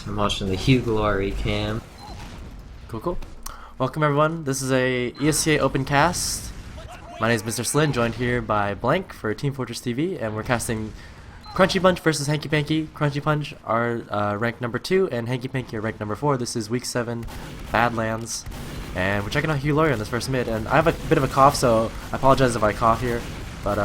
I'm watching the Hughlary cam. Cool. Welcome everyone. This is a ESEA Open Cast. My name is Mr. SLIN, joined here by Blank for Team Fortress TV, and we're casting Crunchy Punch versus Hanky Panky. Crunchy Punch are ranked number 2, and Hanky Panky are ranked number 4. This is Week 7 Badlands, and we're checking out Hughlary on this first mid. And I have a bit of a cough, so I apologize if I cough here, but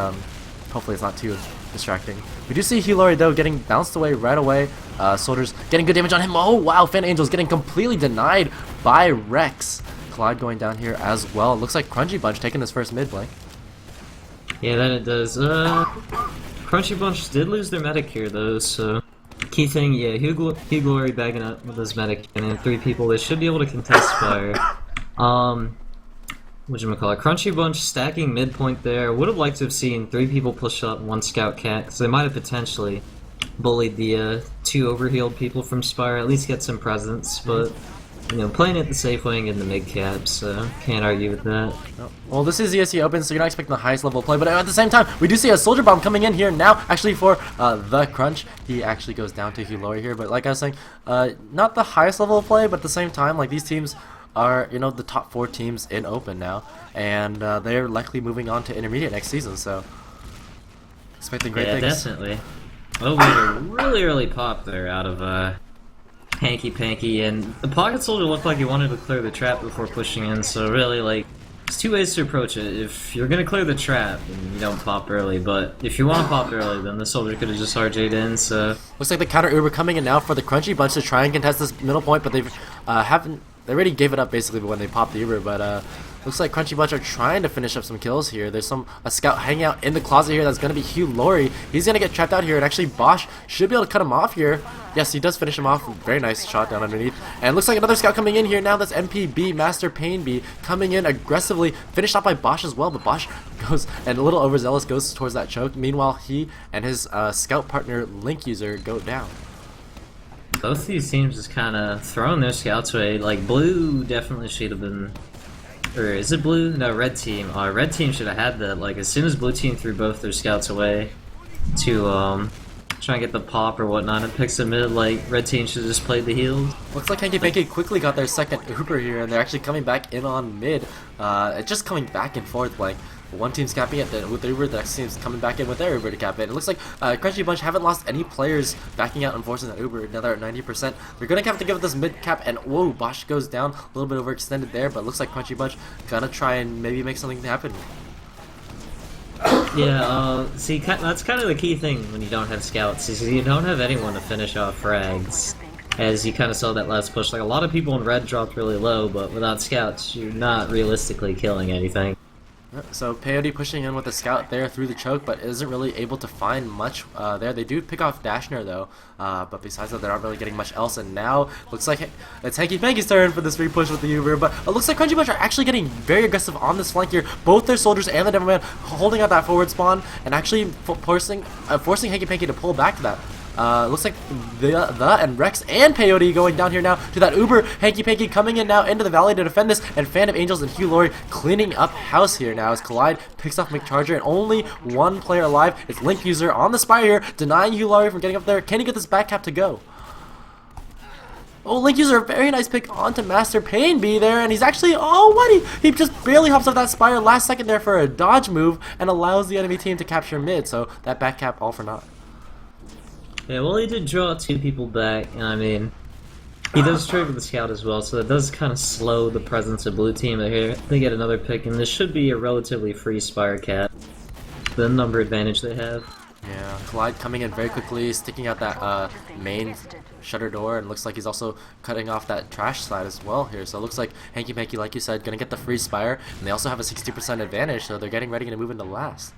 hopefully it's not too distracting. We do see Hughlary though getting bounced away right away. Soldiers getting good damage on him. Oh wow, Fan Angel's getting completely denied by Rex. Clyde going down here as well. It looks like Crunchy Bunch taking this first mid, Blank. Yeah, that it does. Crunchy Bunch did lose their medic here though, so key thing, yeah, Hughlary bagging up with his medic, and then 3 people. They should be able to contest fire. Whatchamacallit, Crunchy Bunch stacking midpoint there. Would have liked to have seen 3 people push up, 1 scout cat, because they might have potentially bullied the 2 overhealed people from Spire, at least get some presence, but you know, playing it the safe way and getting the mid cap, so can't argue with that. Well, this is ESEA Open, so you're not expecting the highest level play, but at the same time, we do see a Soldier Bomb coming in here now, actually for the Crunch. He actually goes down to Hughlary here, but like I was saying, not the highest level of play, but at the same time, like these teams are, you know, the top 4 teams in Open now, and they're likely moving on to Intermediate next season, so expecting great things. Yeah, definitely. Well, we had a really early pop there out of Hanky Panky, and the Pocket Soldier looked like he wanted to clear the trap before pushing in, so really, like, there's 2 ways to approach it. If you're gonna clear the trap, then you don't pop early, but if you want to pop early, then the Soldier could have just RJ'd in, so... Looks like the counter Uber coming in now for the Crunchy Bunch to try and contest this middle point, but they've they already gave it up basically when they popped the Uber, but looks like Crunchy Bunch are trying to finish up some kills here. There's a scout hanging out in the closet here that's going to be Hughlary. He's going to get trapped out here, and actually Bosch should be able to cut him off here. Yes, he does finish him off. Very nice shot down underneath. And looks like another scout coming in here now. That's MPB, Master Pain B, coming in aggressively. Finished off by Bosch as well, but Bosch goes, and a little overzealous, goes towards that choke. Meanwhile, he and his scout partner, Link User, go down. Both these teams just kind of throwing their scouts away. Like, blue definitely should have been... Or is it blue? No, red team. Red team should have had that. Like, as soon as blue team threw both their scouts away to try and get the pop or whatnot and picks a mid, like, red team should have just played the heals. Looks like Hanky Panky quickly got their second Uber here, and they're actually coming back in on mid. It's just coming back and forth, like, one team's capping it with the Uber, the next team's coming back in with their Uber to cap it. It looks like Crunchy Bunch haven't lost any players backing out and forcing that Uber. Now they're at 90%. They're going to have to give it this mid cap, and whoa, Bosch goes down. A little bit overextended there, but looks like Crunchy Bunch gonna try and maybe make something happen. Yeah, see, that's kind of the key thing when you don't have scouts, is you don't have anyone to finish off frags. As you kind of saw that last push, like a lot of people in red dropped really low, but without scouts, you're not realistically killing anything. So Peyote pushing in with the scout there through the choke, but isn't really able to find much there. They do pick off Dashner though, but besides that, they're not really getting much else. And now looks like it's Hanky Panky's turn for this free push with the Uber, but it looks like Crunchy Bunch are actually getting very aggressive on this flank here. Both their soldiers and the Devilman holding out that forward spawn and actually forcing Hanky Panky to pull back to that. Looks like the and Rex and Peyote going down here now to that Uber. Hanky Panky coming in now into the valley to defend this, and Fan of Angels and Hughlary cleaning up house here now as Collide picks off McCharger, and only 1 player alive. It's Link User on the Spire here, denying Hughlary from getting up there. Can he get this back cap to go? Oh, Link User, a very nice pick onto Master Pain B there, and he's actually, oh, what? He just barely hops off that Spire last second there for a dodge move and allows the enemy team to capture mid, so that back cap all for naught. Yeah, well, he did draw 2 people back, and I mean, he does trigger the scout as well, so that does kind of slow the presence of blue team. They get another pick, and this should be a relatively free Spire cat, the number advantage they have. Yeah, Collide coming in very quickly, sticking out that main shutter door, and looks like he's also cutting off that trash side as well here. So it looks like Hanky Panky, like you said, gonna get the free Spire, and they also have a 60% advantage, so they're getting ready to move into last.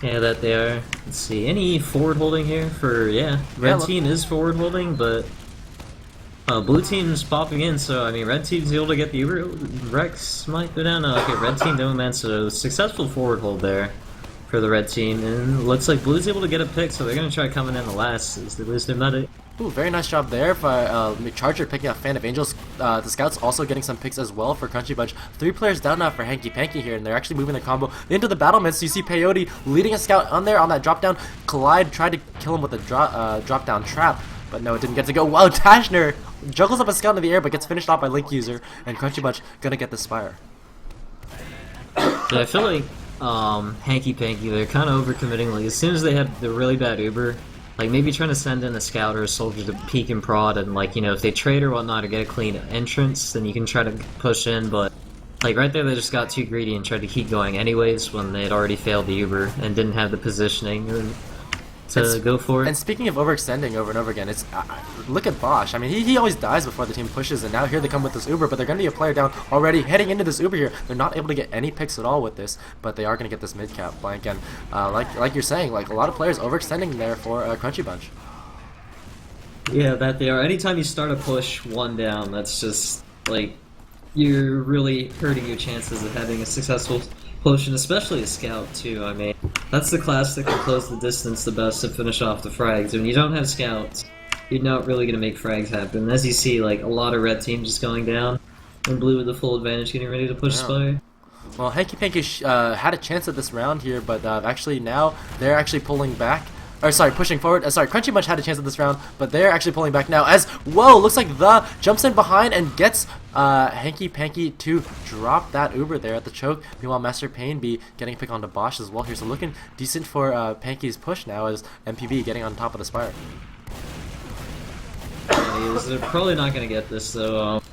Yeah, that they are. Let's see, any forward holding here for, yeah, red team is forward holding, but blue team's popping in, so I mean, red team's able to get the Uber. Rex might go down. Okay, red team doing man, so successful forward hold there for the red team, and looks like blue's able to get a pick, so they're going to try coming in the last as they lose their medic. Ooh, very nice job there by McCharger picking up Fan of Angels. The scouts also getting some picks as well for Crunchy Bunch. 3 players down now for Hanky Panky here, and they're actually moving the combo into the battlements. So you see Peyote leading a scout on there on that drop down. Collide tried to kill him with a drop down trap, but no, it didn't get to go. Wow, Dashner juggles up a scout in the air, but gets finished off by Link User, and Crunchy Bunch gonna get the Spire. Yeah, I feel like Hanky Panky, they're kind of overcommitting. Like, as soon as they have the really bad Uber, like maybe trying to send in a scout or a soldier to peek and prod, and like, you know, if they trade or whatnot or get a clean entrance, then you can try to push in, but like right there they just got too greedy and tried to keep going anyways when they had already failed the Uber and didn't have the positioning to go for it. And speaking of overextending over and over again, it's look at Bosch. I mean, he always dies before the team pushes, and now here they come with this Uber, but they're going to be a player down already heading into this Uber here. They're not able to get any picks at all with this, but they are going to get this mid-cap blank, and like you're saying, like a lot of players overextending there for Crunchy Bunch. Yeah, that they are. Anytime you start a push one down, that's just like you're really hurting your chances of having a successful push, and especially a scout too. I mean, that's the class that can close the distance the best to finish off the frags. When you don't have scouts, you're not really going to make frags happen. As you see, like a lot of red teams just going down, and blue with the full advantage getting ready to push Spire. Well, Hanky Panky had a chance at this round here, but actually now they're actually pulling back. Or sorry, pushing forward. Sorry, Crunchy Bunch had a chance at this round, but they're actually pulling back now. As whoa, looks like the jumps in behind and gets Hanky Panky to drop that Uber there at the choke. Meanwhile, Master Pain be getting a pick onto Bosch as well here, so looking decent for Panky's push now as MPB getting on top of the Spire. Yeah, they're probably not going to get this though.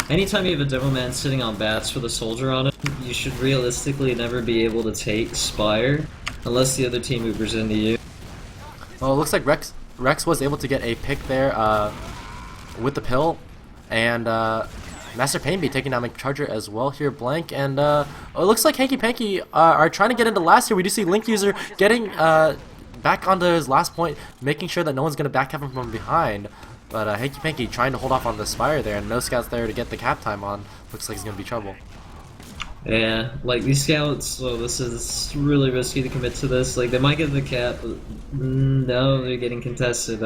Anytime you have a Devil Man sitting on bats with a soldier on it, you should realistically never be able to take Spire unless the other team Ubers into you. Well, it looks like Rex was able to get a pick there with the pill, and Master Pain be taking down McCharger as well here, blank, and it looks like Hanky Panky are trying to get into last here. We do see Link User getting back onto his last point, making sure that no one's going to back him from behind, but Hanky Panky trying to hold off on the Spire there, and no scouts there to get the cap time on. Looks like he's going to be trouble. Yeah, like these scouts, so this is really risky to commit to this. Like, they might get the cap, but no, they're getting contested.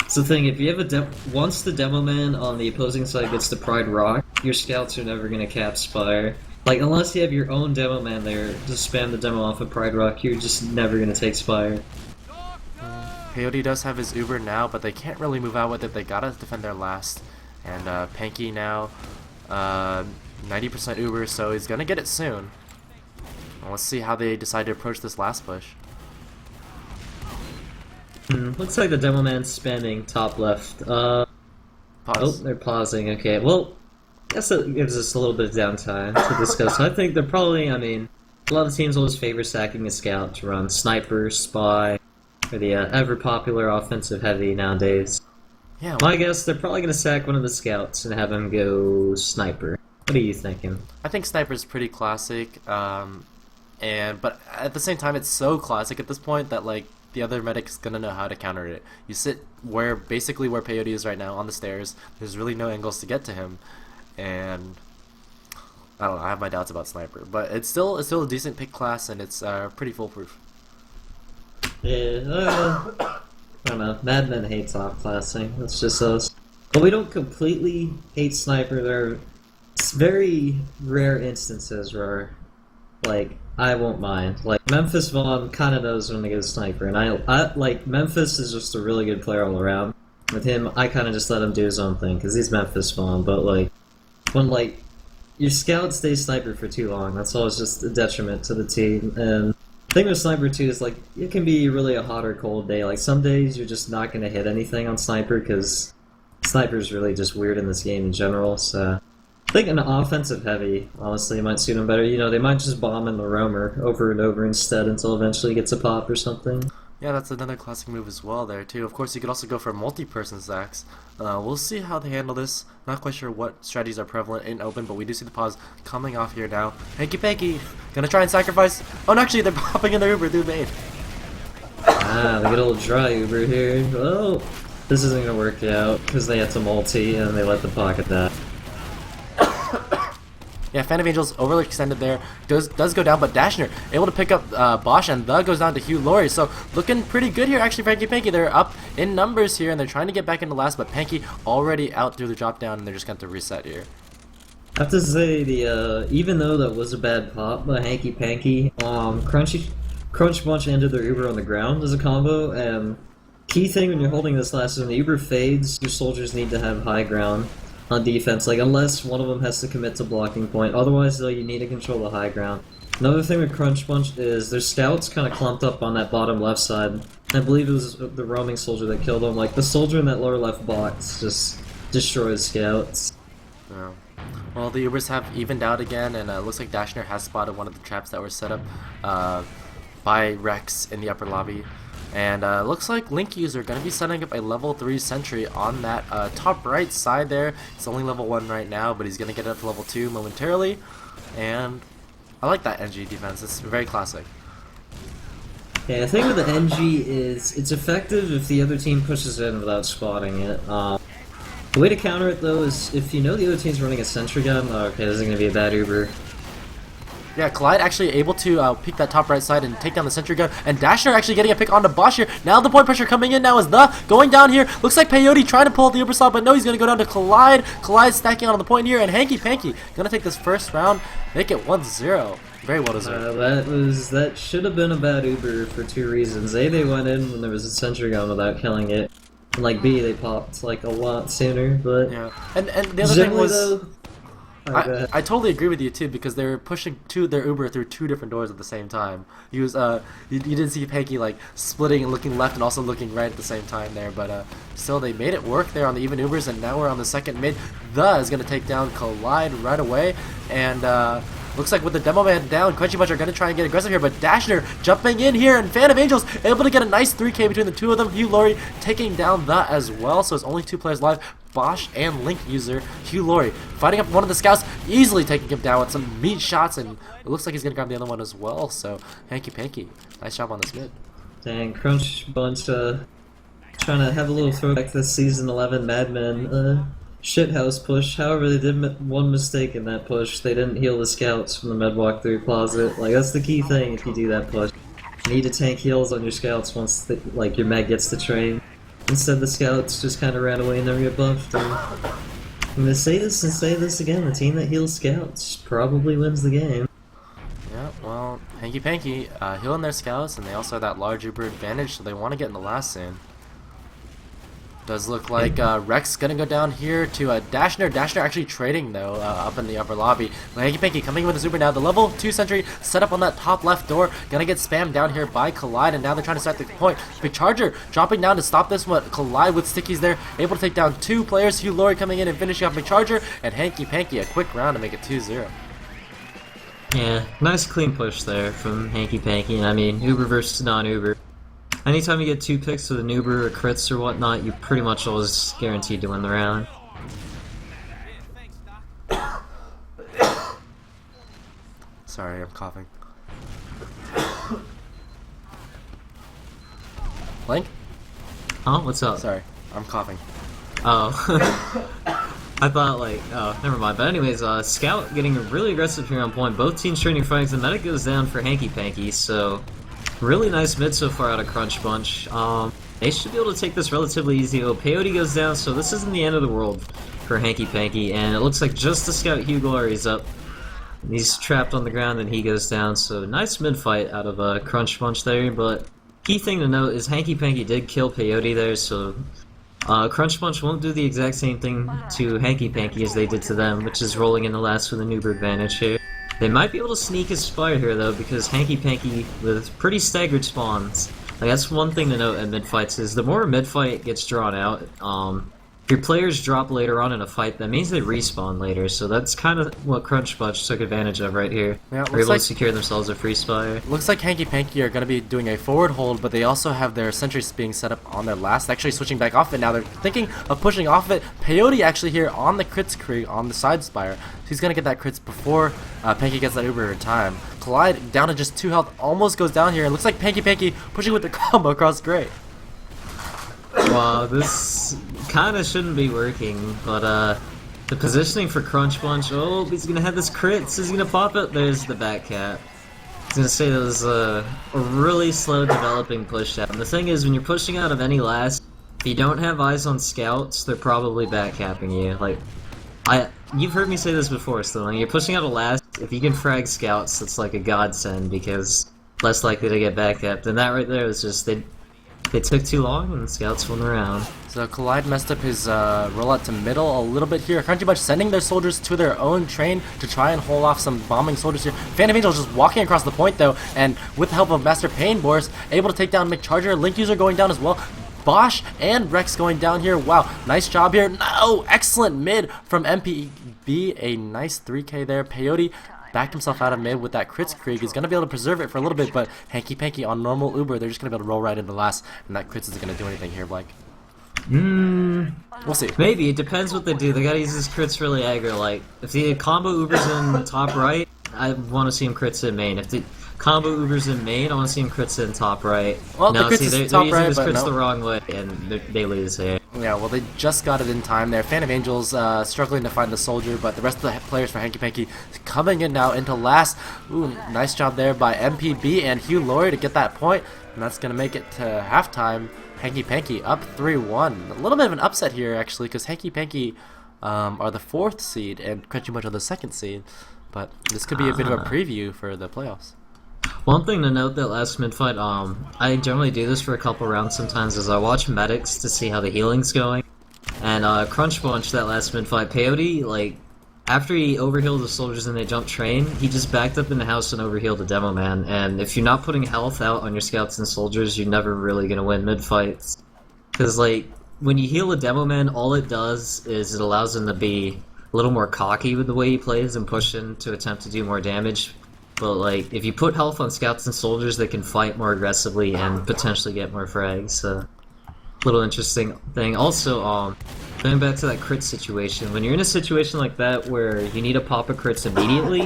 It's the thing, if you have once the Demo Man on the opposing side gets the Pride Rock, your scouts are never going to cap Spire. Like, unless you have your own Demo Man there to spam the demo off of Pride Rock, you're just never going to take Spire. Peyote does have his Uber now, but they can't really move out with it. They gotta defend their last. And Panky now, 90% Uber, so he's gonna get it soon. Well, let's see how they decide to approach this last push. Looks like the Demo Man's spamming top left. Pause. Oh, they're pausing. Okay, well, I guess that gives us a little bit of downtime to discuss. I think they're probably, I mean, a lot of teams always favor sacking a scout to run sniper, spy, or the ever-popular offensive heavy nowadays. Yeah. My guess, they're probably going to sack one of the scouts and have him go sniper. What are you thinking? I think sniper's pretty classic, but at the same time, it's so classic at this point that like the other medic's gonna know how to counter it. You sit basically where Peyote is right now on the stairs. There's really no angles to get to him, and I don't know. I have my doubts about sniper, but it's still a decent pick class, and it's pretty foolproof. Yeah, I don't know. Madmen hates off-classing. That's just us. But we don't completely hate sniper. There are very rare instances where, like, I won't mind. Like, Memphis Vaughn kind of knows when to get a sniper, and I like, Memphis is just a really good player all around. With him, I kind of just let him do his own thing, because he's Memphis Vaughn, but, like, when, like, your scout stays sniper for too long, that's always just a detriment to the team, and the thing with sniper too is, like, it can be really a hot or cold day. Like, some days you're just not going to hit anything on sniper, because sniper's really just weird in this game in general, so I think an offensive heavy, honestly, might suit them better. You know, they might just bomb in the roamer over and over instead until eventually it gets a pop or something. Yeah, that's another classic move as well there, too. Of course, you could also go for multi-person Zax. We'll see how they handle this. Not quite sure what strategies are prevalent in open, but we do see the pause coming off here now. Hanky Panky, gonna try and sacrifice. Oh, no, actually, they're popping in their Uber through main. Ah, they get a little dry Uber here. Oh, this isn't gonna work out, because they had to multi, and they let them pocket that. Yeah, Fan of Angels overly extended there. Does go down, but Dashner able to pick up Bosch, and the goes down to Hugh Laurie. So looking pretty good here, actually, Hanky Panky. They're up in numbers here, and they're trying to get back into last, but Panky already out through the drop down, and they're just going to reset here. I have to say, even though that was a bad pop by Hanky Panky, Crunch Bunch ended their Uber on the ground as a combo, and Key thing when you're holding this last is when the Uber fades, your soldiers need to have high ground on defense, like unless one of them has to commit to blocking point. Otherwise, though, you need to control the high ground. Another thing with Crunch Bunch is their scouts kind of clumped up on that bottom left side. I believe it was the roaming soldier that killed him. Like, the soldier in that lower left box just destroys scouts. Yeah. Well, the Ubers have evened out again, and it looks like Dashner has spotted one of the traps that were set up by Rex in the upper lobby. And looks like Link User going to be setting up a level 3 sentry on that top right side there. It's only level 1 right now, but he's going to get it up to level 2 momentarily. And I like that NG defense. It's very classic. Yeah, the thing with the NG is it's effective if the other team pushes in without spotting it. The way to counter it, though, is if you know the other team's running a sentry gun, okay, this is going to be a bad Uber. Yeah, Clyde actually able to peek that top right side and take down the sentry gun, and Dashner actually getting a pick onto Bosch here. Now the point pressure coming in now is the going down here. Looks like Peyote trying to pull the Uber slot, but no, he's going to go down to Clyde. Clyde stacking on the point here, and Hanky Panky going to take this first round, make it 1-0. Very well deserved. That should have been a bad Uber for two reasons. A, they went in when there was a sentry gun without killing it. And like B, they popped like a lot sooner, but yeah. And the other thing was though, I totally agree with you too, because they were pushing their Uber through two different doors at the same time. He was you didn't see Panky like splitting and looking left and also looking right at the same time there, but still they made it work there on the even Ubers, and now we're on the second mid. The is gonna take down Collide right away, and looks like with the demo man down, Quenchy Bunch are going to try and get aggressive here, but Dashner jumping in here, and Fan of Angels able to get a nice 3K between the two of them. Hugh Laurie taking down the as well, so it's only two players live, Bosch and Link User. Hugh Laurie fighting up one of the scouts, easily taking him down with some meat shots, and it looks like he's going to grab the other one as well, so Hanky Panky, nice job on this mid. Dang, Crunch Bunch trying to have a little throwback to the Season 11 Mad Men shithouse push. However, they did one mistake in that push. They didn't heal the scouts from the med walk-through closet. Like, that's the key thing if you do that push. You need to tank heals on your scouts once like your med gets to train. Instead, the scouts just kind of ran away and never get buffed. And I'm gonna say this and say this again: the team that heals scouts probably wins the game. Yeah, well, Hanky Panky healing their scouts, and they also have that large Uber advantage, so they want to get in the last scene. Does look like Rex gonna go down here to Dashner. Dashner actually trading though up in the upper lobby. Hanky Panky coming with the Uber now. The level 2 sentry set up on that top left door. Gonna get spammed down here by Collide, and now they're trying to start the point. Big Charger dropping down to stop this one. Collide with stickies there, able to take down two players. Hugh Laurie coming in and finishing off Big Charger, and Hanky Panky a quick round to make it 2-0. Yeah, nice clean push there from Hanky Panky. And I mean, Uber versus non-Uber. Anytime you get two picks with an Uber or crits or whatnot, you pretty much always guaranteed to win the round. Sorry, I'm coughing. Blank? Huh? What's up? Sorry, I'm coughing. Oh. I thought like, oh, never mind. But anyways, Scout getting really aggressive here on point. Both teams trading frags. The medic goes down for Hanky Panky, so really nice mid so far out of Crunch Bunch. They should be able to take this relatively easy. Oh, Peyote goes down, so this isn't the end of the world for Hanky Panky, and it looks like just the Scout Hugh Laurie's up. He's trapped on the ground and he goes down, so nice mid fight out of Crunch Bunch there, but key thing to note is Hanky Panky did kill Peyote there, so Crunch Bunch won't do the exact same thing to Hanky Panky as they did to them, which is rolling in the last with an Uber advantage here. They might be able to sneak his Spire here though, because Hanky Panky with pretty staggered spawns. Like, that's one thing to note at mid fights is the more a mid fight gets drawn out, if your players drop later on in a fight, that means they respawn later. So that's kind of what Crunch Bunch took advantage of right here. Yeah, They're able to secure themselves a free Spire. Looks like Hanky Panky are going to be doing a forward hold, but they also have their sentries being set up on their last, actually switching back off it. Now they're thinking of pushing off it. Peyote actually here on the crits Krieg on the side Spire. He's going to get that crits before Panky gets that Uber in time. Collide down to just 2 health, almost goes down here. It looks like Panky pushing with the combo across great. Wow, this kind of shouldn't be working, but the positioning for Crunch Bunch, oh, he's going to have this crits, he's going to pop it, there's the back cap. I was going to say that was a really slow developing push out. And the thing is, when you're pushing out of any last, if you don't have eyes on scouts, they're probably back capping you. Like, you've heard me say this before, so when you're pushing out a last, if you can frag scouts, it's like a godsend, because less likely to get back capped. And that right there is just, they took too long and the scouts won the round. So Collide messed up his rollout to middle a little bit here. Crunchy Bunch sending their soldiers to their own train to try and hold off some bombing soldiers here. Phantom Angel just walking across the point though, and with the help of Master Pain Boris, able to take down McCharger. Link User going down as well. Bosch and Rex going down here. Wow, nice job here. No, excellent mid from MPB. A nice 3K there. Peyote backed himself out of mid with that Crits Krieg. He's going to be able to preserve it for a little bit, but Hanky Panky on normal Uber, they're just going to be able to roll right into last, and that Crits isn't going to do anything here, Blake. We'll see. Maybe. It depends what they do. They gotta use his crits really aggro. Like, if the combo Uber's in the top right, I want to see him crits in main. If the combo Uber's in main, I want to see him crits in top right. Well, no, the crits see, is they're top using right, his but crits no. the wrong way, and they lose here. Yeah, well, they just got it in time there. Phantom Angels struggling to find the soldier, but the rest of the players for Hanky Panky coming in now into last. Ooh, nice job there by MPB and Hugh Laurie to get that point, and that's going to make it to halftime. Hanky Panky up 3-1. A little bit of an upset here, actually, because Hanky Panky are the 4th seed and Crunchy Bunch are the 2nd seed. But this could be a bit of a preview for the playoffs. One thing to note that last mid-fight, I generally do this for a couple rounds sometimes, is I watch medics to see how the healing's going. And Crunch Bunch, that last mid-fight, Peyote, like, after he overhealed the soldiers and they jumped train, he just backed up in the house and overhealed the demo man. And if you're not putting health out on your scouts and soldiers, you're never really gonna win mid-fights. Because, like, when you heal a demo man, all it does is it allows him to be a little more cocky with the way he plays and push in to attempt to do more damage. But, like, if you put health on scouts and soldiers, they can fight more aggressively and potentially get more frags. So, little interesting thing. Also, going back to that crit situation, when you're in a situation like that where you need to pop a crits immediately,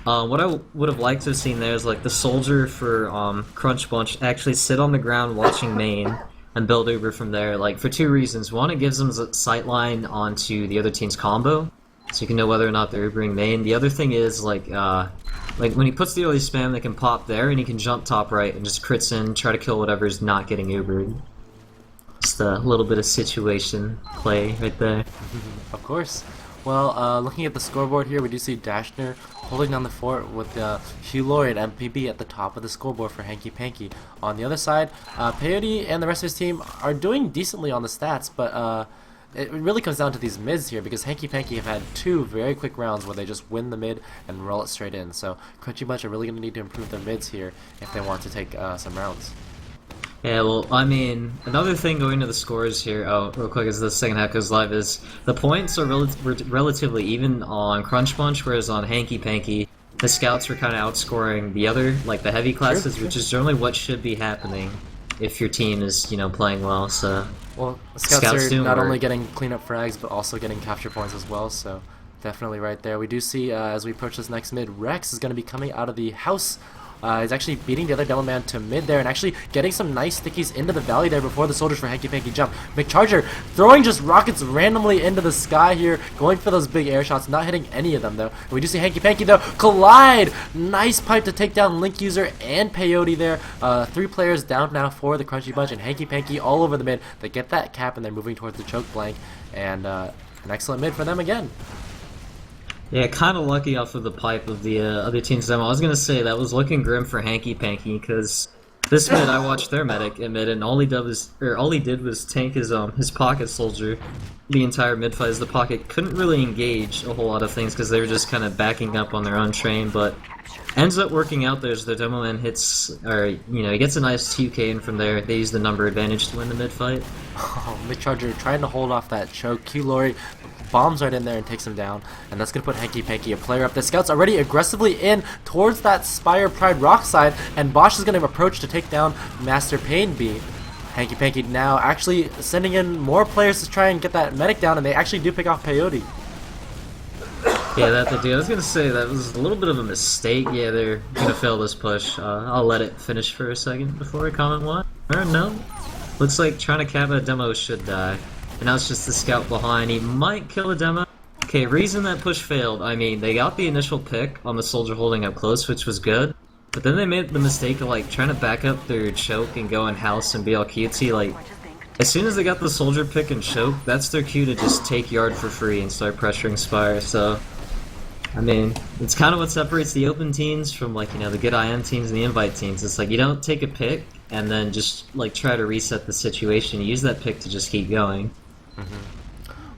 what I would have liked to have seen there is like the soldier for Crunch Bunch actually sit on the ground watching main and build Uber from there, like for 2 reasons. One, it gives them a sight line onto the other team's combo, so you can know whether or not they're Ubering main. The other thing is like when he puts the early spam, they can pop there and he can jump top right and just crits in, try to kill whatever's not getting Ubered. Just a little bit of situation play right there. Of course. Well, looking at the scoreboard here, we do see Dashner holding down the fort with Hugh Laurie and MPB at the top of the scoreboard for Hanky Panky. On the other side, Peyote and the rest of his team are doing decently on the stats, but it really comes down to these mids here, because Hanky Panky have had 2 very quick rounds where they just win the mid and roll it straight in. So Crunchy Bunch are really going to need to improve their mids here if they want to take some rounds. Yeah, well, I mean, another thing going to the scores here, real quick, as the second half goes live, is the points are relatively even on Crunch Bunch, whereas on Hanky Panky, the scouts are kind of outscoring the other, like the heavy classes, which is generally what should be happening if your team is, you know, playing well. So, well, scouts are not work. only getting cleanup frags, but also getting capture points as well. So, definitely right there. We do see as we approach this next mid, Rex is going to be coming out of the house. He's actually beating the other demo man to mid there and actually getting some nice stickies into the valley there before the soldiers for Hanky Panky jump. McCharger throwing just rockets randomly into the sky here, going for those big air shots, not hitting any of them though. And we do see Hanky Panky though collide. Nice pipe to take down Link User and Peyote there. 3 players down now for the Crunchy Bunch, and Hanky Panky all over the mid. They get that cap and they're moving towards the choke blank, and an excellent mid for them again. Yeah, kind of lucky off of the pipe of the other team's demo. I was gonna say that was looking grim for Hanky Panky, because this mid I watched their medic in mid, and all he did was tank his pocket soldier the entire mid fight. As the pocket couldn't really engage a whole lot of things because they were just kind of backing up on their own train, but ends up working out there as the demo man hits, or he gets a nice 2K in from there. They use the number advantage to win the mid fight. Oh, McCharger trying to hold off that choke. Hugh Laurie bombs right in there and takes him down, and that's gonna put Hanky Panky a player up. The scouts already aggressively in towards that Spire Pride rock side, and Bosch is gonna approach to take down Master Pain B. Hanky Panky now actually sending in more players to try and get that medic down, and they actually do pick off Peyote. Yeah, that they do. I was gonna say that was a little bit of a mistake. Yeah, they're gonna fail this push. I'll let it finish for a second before I comment why. Or no. Looks like trying to cap a demo should die. And now it's just the scout behind. He might kill a demo. Okay, reason that push failed. I mean, they got the initial pick on the soldier holding up close, which was good. But then they made the mistake of like trying to back up their choke and go in house and be all cutesy. Like, as soon as they got the soldier pick and choke, that's their cue to just take yard for free and start pressuring Spire. So, I mean, it's kind of what separates the open teams from, like, the good IM teams and the invite teams. It's like you don't take a pick and then just like try to reset the situation. Use that pick to just keep going.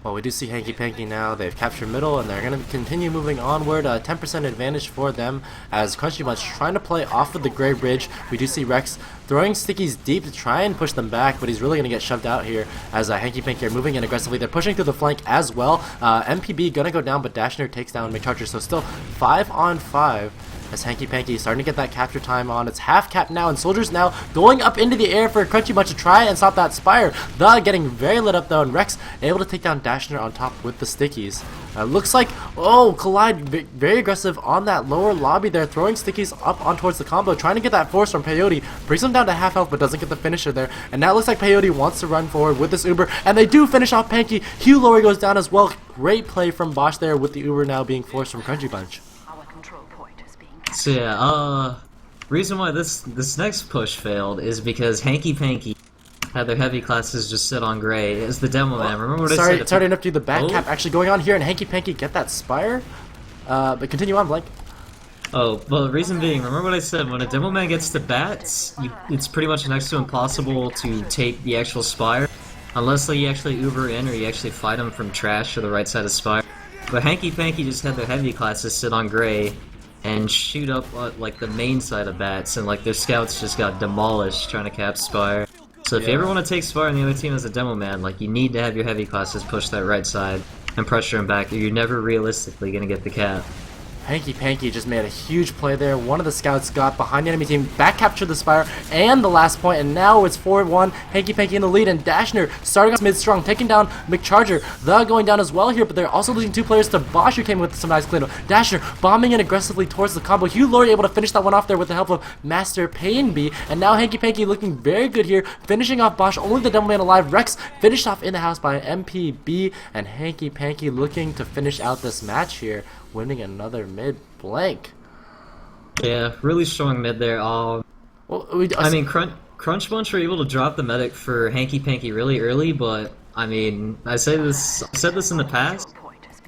Well, we do see Hanky Panky now. They've captured middle, and they're going to continue moving onward. 10% advantage for them as Crunchy Bunch trying to play off of the Gray Bridge. We do see Rex throwing stickies deep to try and push them back, but he's really going to get shoved out here as Hanky Panky are moving in aggressively. They're pushing through the flank as well. MPB going to go down, but Dashner takes down McCharger, so still 5-on-5. As Hanky Panky is starting to get that capture time on. It's half cap now, and Soldiers now going up into the air for Crunchy Bunch to try and stop that Spire. The getting very lit up though, and Rex able to take down Dashner on top with the stickies. Looks like, oh, Collide very aggressive on that lower lobby there, throwing stickies up on towards the combo, trying to get that force from Peyote. Brings him down to half health, but doesn't get the finisher there. And now it looks like Peyote wants to run forward with this Uber, and they do finish off Panky. Hugh Laurie goes down as well. Great play from Bosch there with the Uber now being forced from Crunchy Bunch. So yeah, reason why this next push failed is because Hanky Panky had their heavy classes just sit on Gray as the demo man. Remember what I said? Sorry to interrupt you. The back cap actually going on here, and Hanky Panky get that Spire. But continue on, Blank. Oh, well, the reason being, remember what I said, when a demo man gets to bats, it's pretty much next to impossible to take the actual Spire, unless like, you actually Uber in or you actually fight him from trash or the right side of Spire. But Hanky Panky just had their heavy classes sit on Gray and shoot up like the main side of bats, and like their scouts just got demolished trying to cap Spire. So if you ever want to take Spire and the other team as a demo man, like you need to have your heavy classes push that right side and pressure him back, or you're never realistically gonna get the cap. Hanky Panky just made a huge play there. One of the scouts got behind the enemy team, back captured the Spire and the last point, and now it's 4-1. Hanky Panky in the lead, and Dashner starting off mid-strong, taking down McCharger. The going down as well here, but they're also losing 2 players to Bosch, who came with some nice cleanup. Dashner bombing in aggressively towards the combo. Hugh Laurie able to finish that one off there with the help of Master Pain B, and now Hanky Panky looking very good here, finishing off Bosch, only the demo man alive. Rex finished off in the house by MPB, and Hanky Panky looking to finish out this match here, winning another mid. Blank. Yeah, really strong mid there. Well, I mean, Crunch Bunch were able to drop the medic for Hanky Panky really early, but I mean, I said this in the past.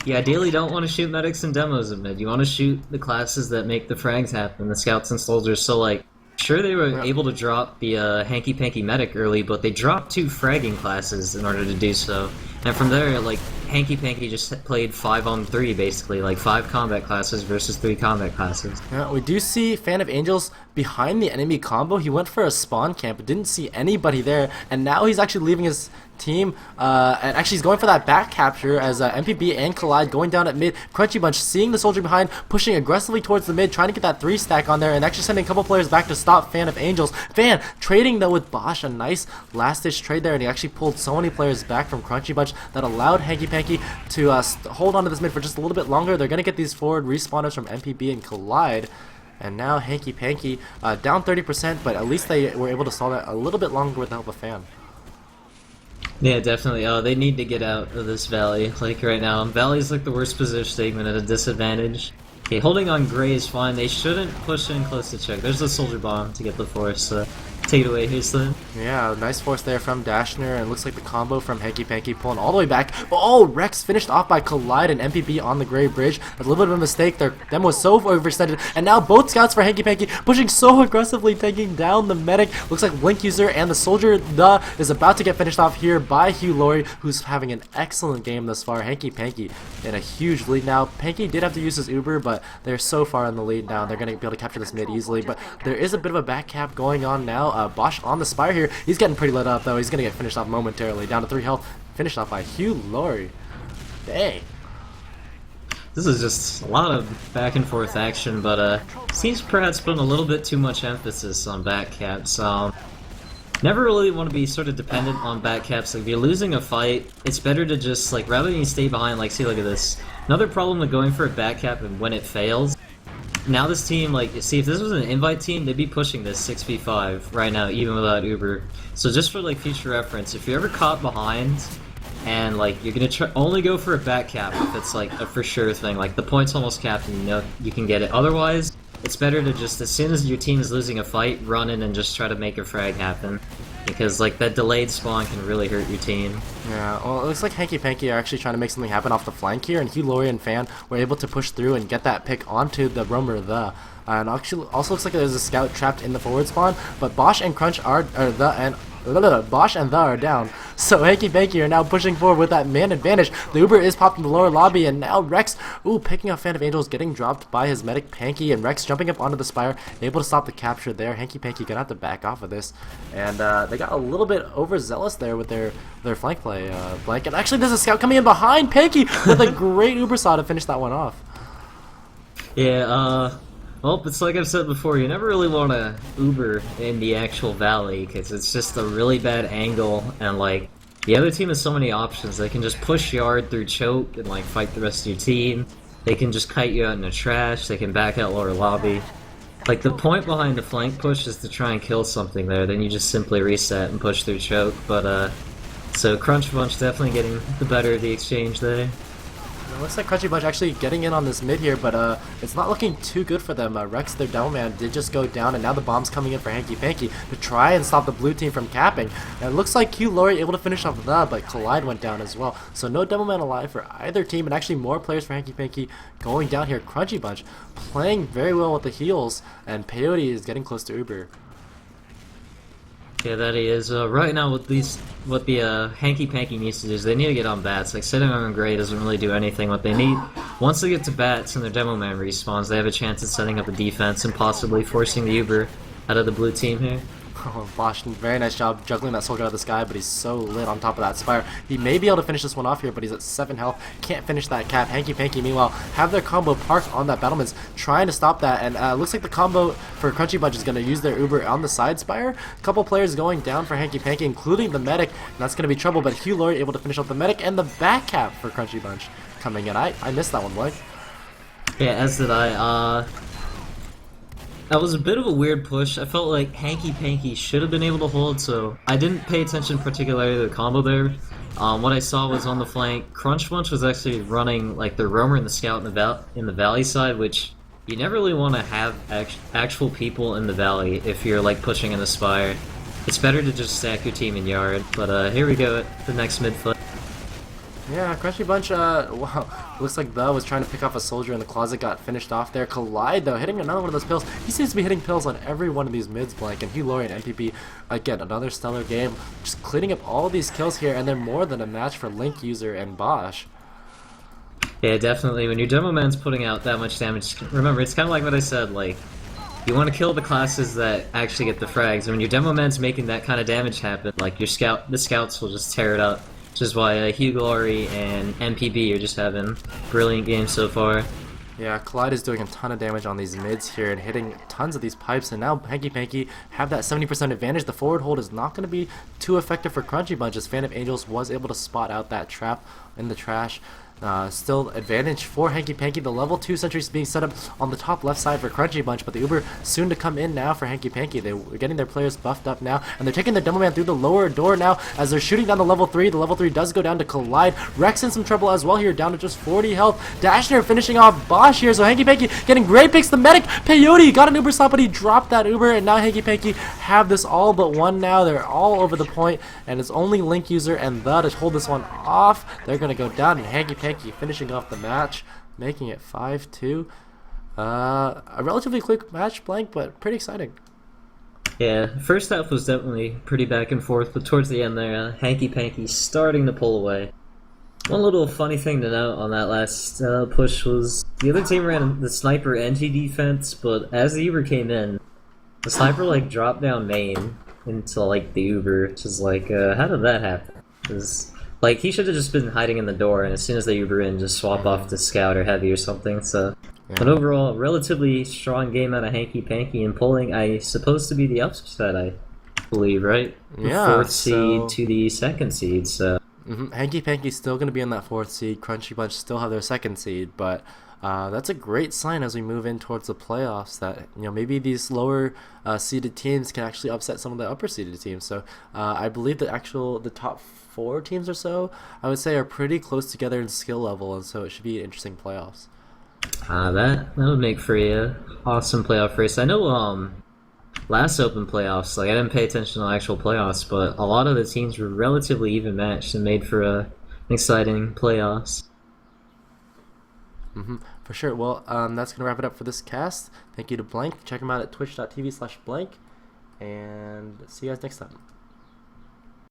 You ideally don't want to shoot medics and demos in mid. You want to shoot the classes that make the frags happen, the scouts and soldiers. So like, sure they were able to drop the Hanky Panky medic early, but they dropped 2 fragging classes in order to do so. And from there, like, Hanky Panky just played 5-on-3 basically, like 5 combat classes versus 3 combat classes. Yeah, we do see Fan of Angels behind the enemy combo. He went for a spawn camp, but didn't see anybody there, and now he's actually leaving his team, and actually he's going for that back capture as MPB and Collide going down at mid. Crunchy Bunch seeing the soldier behind, pushing aggressively towards the mid, trying to get that 3 stack on there, and actually sending a couple players back to stop Fan of Angels. Fan trading though with Bosch, a nice last-ditch trade there, and he actually pulled so many players back from Crunchy Bunch that allowed Hanky Panky to hold on to this mid for just a little bit longer. They're going to get these forward respawners from MPB and Collide. And now Hanky Panky down 30%, but at least they were able to solve that a little bit longer with the help of Fan. Yeah, definitely. They need to get out of this valley. Like right now, valley's like the worst positioning and at a disadvantage. Okay, holding on Gray is fine. They shouldn't push in close to check. There's the soldier bomb to get the force. Take it away, Hustlin. Yeah, nice force there from Dashner, and it looks like the combo from Hanky Panky pulling all the way back. Oh, Rex finished off by Collide and MPB on the Gray Bridge. A little bit of a mistake. Their demo was so overextended, and now both scouts for Hanky Panky pushing so aggressively, taking down the medic. Looks like Blink User and the soldier is about to get finished off here by Hugh Laurie, who's having an excellent game thus far. Hanky Panky in a huge lead now. Panky did have to use his Uber, but they're so far in the lead now. They're going to be able to capture this mid easily, but there is a bit of a back cap going on now. Bosch on the Spire here. He's getting pretty lit up though. He's gonna get finished off momentarily. Down to 3 health. Finished off by Hugh Laurie. Dang. This is just a lot of back and forth action, but seems perhaps putting a little bit too much emphasis on back caps. Never really want to be sort of dependent on back caps. Like, if you're losing a fight, it's better to just, like, rather than you stay behind, like, see, look at this. Another problem with going for a back cap and when it fails, now this team, like, see, if this was an invite team, they'd be pushing this 6v5 right now, even without Uber. So just for, like, future reference, if you're ever caught behind, and, like, you're gonna only go for a back cap if it's, like, a for sure thing, like, the point's almost capped and you know you can get it. Otherwise, it's better to just, as soon as your team is losing a fight, run in and just try to make a frag happen. Because, like, that delayed spawn can really hurt your team. Yeah, well, it looks like Hanky Panky are actually trying to make something happen off the flank here, and Hugh Laurie and Fan were able to push through and get that pick onto the roamer, and actually also looks like there's a scout trapped in the forward spawn. But Bosch and Crunch are Bosch and the are down. So Hanky Panky are now pushing forward with that man advantage. The Uber is popped in the lower lobby, and now Rex, picking up Fan of Angels, getting dropped by his medic Panky, and Rex jumping up onto the Spire, able to stop the capture there. Hanky Panky gonna have to back off of this, and they got a little bit overzealous there with their flank play, Blank. And actually, there's a scout coming in behind Panky with a great Uber saw to finish that one off. Yeah, well, it's like I've said before, you never really want to Uber in the actual valley, because it's just a really bad angle, and like, the other team has so many options. They can just push yard through choke and like fight the rest of your team. They can just kite you out in the trash, they can back out lower lobby. Like, the point behind the flank push is to try and kill something there, then you just simply reset and push through choke, but so Crunch Bunch definitely getting the better of the exchange there. It looks like Crunchy Bunch actually getting in on this mid here, but it's not looking too good for them. Rex, their demo man, did just go down, and now the bomb's coming in for Hanky Panky to try and stop the blue team from capping. And it looks like Q Lori able to finish off that, but Collide went down as well. So no demo man alive for either team, and actually more players for Hanky Panky going down here. Crunchy Bunch playing very well with the heals, and Peyote is getting close to Uber. Yeah, that he is. Right now, what the Hanky Panky needs to do is they need to get on bats. Like, sitting on gray doesn't really do anything. What they need, once they get to bats and their demo man respawns, they have a chance at setting up a defense and possibly forcing the Uber out of the blue team here. Oh, Bosch, very nice job juggling that soldier out of the sky, but he's so lit on top of that Spire. He may be able to finish this one off here, but he's at 7 health. Can't finish that cap. Hanky Panky, meanwhile, have their combo parked on that Battlemans, trying to stop that. And looks like the combo for Crunchy Bunch is going to use their Uber on the side Spire. A couple players going down for Hanky Panky, including the medic, and that's going to be trouble. But Hugh Laurie able to finish off the medic, and the back cap for Crunchy Bunch coming in. I missed that one, Blake. Yeah, as did I. That was a bit of a weird push. I felt like Hanky Panky should have been able to hold, so I didn't pay attention particularly to the combo there. What I saw was on the flank, Crunch Bunch was actually running like the roamer and the scout in the valley side, which you never really want to have actual people in the valley if you're like pushing in the Spire. It's better to just stack your team in yard, but here we go at the next mid fight. Yeah, Crunchy Bunch, wow, looks like The was trying to pick off a soldier in the closet, got finished off there. Collide, though, hitting another one of those pills. He seems to be hitting pills on every one of these mids, Blank, and Hugh Laurie and NPP, again, another stellar game. Just cleaning up all these kills here, and they're more than a match for Link User and Bosch. Yeah, definitely. When your demo man's putting out that much damage, remember, it's kind of like what I said, like, you want to kill the classes that actually get the frags, and when your demo man's making that kind of damage happen, like, the scouts will just tear it up. Which is why Hugh Glory and MPB are just having brilliant games so far. Yeah, Collide is doing a ton of damage on these mids here and hitting tons of these pipes, and now Hanky Panky have that 70% advantage. The forward hold is not going to be too effective for Crunchy Bunch, as Fan of Angels was able to spot out that trap in the trash. Still advantage for Hanky Panky. The level 2 sentry is being set up on the top left side for Crunchy Bunch, but the Uber soon to come in now for Hanky Panky. They're getting their players buffed up now, and they're taking the demo man through the lower door now as they're shooting down the level 3. The level 3 does go down to Collide. Rex in some trouble as well here, down to just 40 health. Dashner finishing off Bosch here, so Hanky Panky getting great picks. The medic, Peyote, got an Uber stop, but he dropped that Uber, and now Hanky Panky have this all but one now. They're all over the point, and it's only Link User and The to hold this one off. They're going to go down, and Hanky Panky finishing off the match, making it 5-2. A relatively quick match, Blank, but pretty exciting. Yeah, first half was definitely pretty back and forth, but towards the end there, Hanky Panky starting to pull away. One little funny thing to note on that last push was the other team ran the sniper NG defense, but as the Uber came in, the sniper like dropped down main into like the Uber, which is like, how did that happen? 'Cause like, he should have just been hiding in the door, and as soon as they Uber in, just swap off to Scout or Heavy or something, so... Yeah. But overall, relatively strong game out of Hanky Panky, and pulling, I supposed to be the upset, I believe, right? The yeah, 4th seed to the 2nd seed, so... Hanky Panky's still going to be in that 4th seed, Crunchy Bunch still have their 2nd seed, but... that's a great sign as we move in towards the playoffs that, you know, maybe these lower seeded teams can actually upset some of the upper seeded teams. So I believe the top 4 teams or so, I would say, are pretty close together in skill level, and so it should be interesting playoffs. That would make for a awesome playoff race. I know last open playoffs, like, I didn't pay attention to actual playoffs, but a lot of the teams were relatively even matched and made for an exciting playoffs. For sure. Well, that's gonna wrap it up for this cast. Thank you to Blank. Check him out at twitch.tv/blank, and see you guys next time.